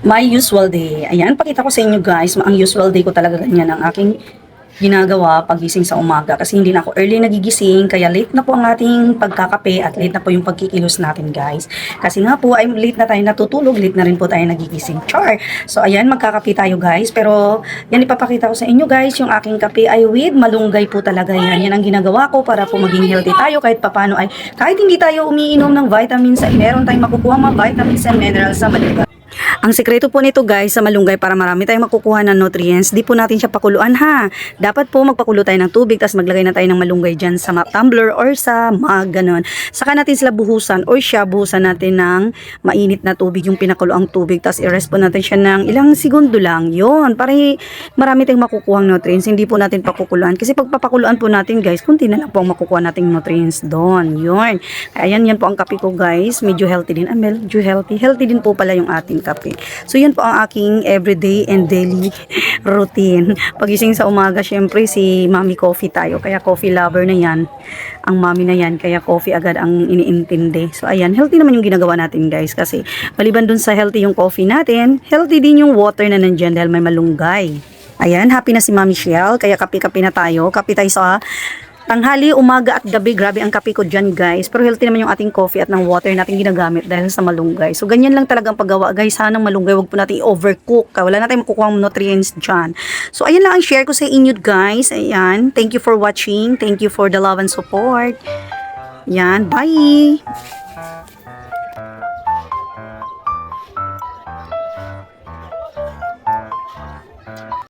My usual day. Ayan, pakita ko sa inyo guys, ang usual day ko talaga ganyan ang aking ginagawa pagising sa umaga kasi hindi na ako early nagigising kaya late na po ang ating pagkakape at late na po yung pagkikilos natin guys. Kasi nga po ay late na tayo natutulog, late na rin po tayo nagigising. Char! So ayan, magkakape tayo guys pero yan ipapakita ko sa inyo guys, yung aking kape ay with malunggay po talaga yan. Yan ang ginagawa ko para po maging healthy tayo kahit papano ay kahit hindi tayo umiinom ng vitamins ay meron tayong makukuha mga vitamins and minerals sa malunggay. Ang sekreto po nito guys sa malunggay para marami tayong makukuha ng nutrients, di po natin siya pakuluan ha. Dapat po magpakulo tayo ng tubig tapos maglagay na tayo ng malunggay dyan sa tumbler or sa mug, ganun. Saka natin sila buhusan or siya buhusan natin ng mainit na tubig, yung pinakulo ang tubig tapos i-rest po natin siya ng ilang segundo lang. Yun, para marami tayong makukuha ng nutrients, hindi po natin pakukuluan. Kasi pag papakuluan po natin guys, kunti na lang po ang makukuha nating nutrients doon. Yun. Kaya yan po ang kape ko guys, medyo healthy din. Medyo healthy. Healthy din po pala yung ating kape. So yun po ang aking everyday and daily routine. Pagising sa umaga, syempre si Mami Coffee tayo. Kaya coffee lover na yan. Ang Mami na yan. Kaya coffee agad ang iniintindi. So ayan, healthy naman yung ginagawa natin guys. Kasi maliban dun sa healthy yung coffee natin, healthy din yung water na nandyan dahil may malunggay. Ayan, happy na si Mami Shell. Kaya kape-kape na tayo. Kape tayo sa tanghali, umaga at gabi. Grabe ang kape ko dyan guys. Pero healthy naman yung ating coffee at ng water natin ginagamit dahil sa malunggay. So ganyan lang talagang paggawa guys. Sana ng malunggay, wag po natin i-overcook. Wala natin makukuha ng nutrients dyan. So ayan lang ang share ko sa inyo guys. Ayan. Thank you for watching. Thank you for the love and support. Yan. Bye!